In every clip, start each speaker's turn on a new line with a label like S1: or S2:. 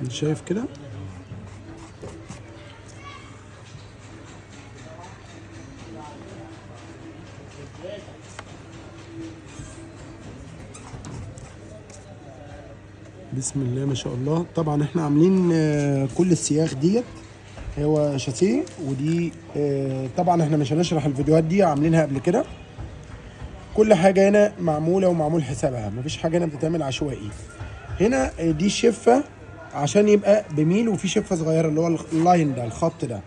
S1: انت شايف كده. بسم الله ما شاء الله. طبعا احنا عاملين كل السياخ ديت هو شاسيه، ودي طبعا احنا مش هنشرح الفيديوهات دي، عاملينها قبل كده. كل حاجه هنا معموله ومعمول حسابها، مفيش حاجه هنا بتتعمل عشوائي. هنا دي شفه عشان يبقى بميل، وفي شفه صغيره اللي هو اللاين ده، الخط ده.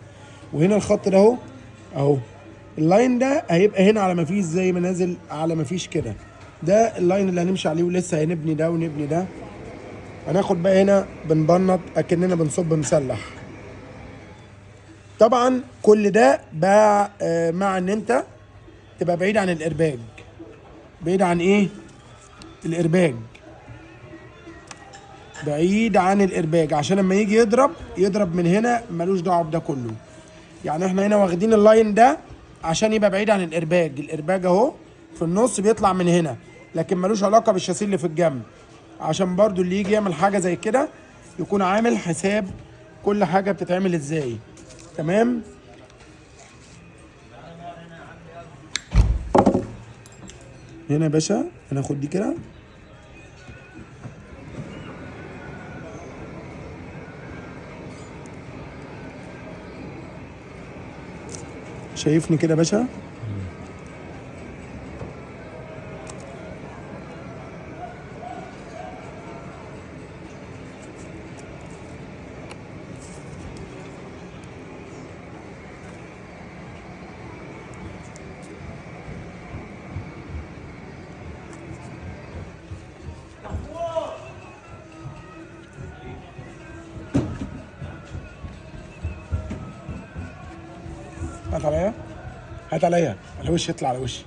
S1: وهنا الخط ده اهو اهو، اللاين ده هيبقى هنا على ما فيش، زي ما نازل على ما فيش كده. ده اللاين اللي هنمشي عليه، ولسه هنبني ده ونبني ده. هناخد بقى هنا بنبنط اكننا بنصب مسلح. طبعا كل ده بقى مع ان انت تبقى بعيد عن الارباج. بعيد عن ايه؟ الارباج. بعيد عن الارباج عشان لما يجي يضرب من هنا، ملوش دعوه بده كله. يعني احنا هنا واخدين اللاين ده عشان يبقى بعيد عن الارباج. الارباج اهو في النص بيطلع من هنا، لكن ملوش علاقه بالشاسيه اللي في الجنب. عشان برضو اللي يجي يعمل حاجه زي كده يكون عامل حساب كل حاجه بتتعمل ازاي. تمام. هنا يا باشا هناخد دي كده، شايفني كده يا باشا. هات عليا، هات عليا على وشي، اطلع على وشي.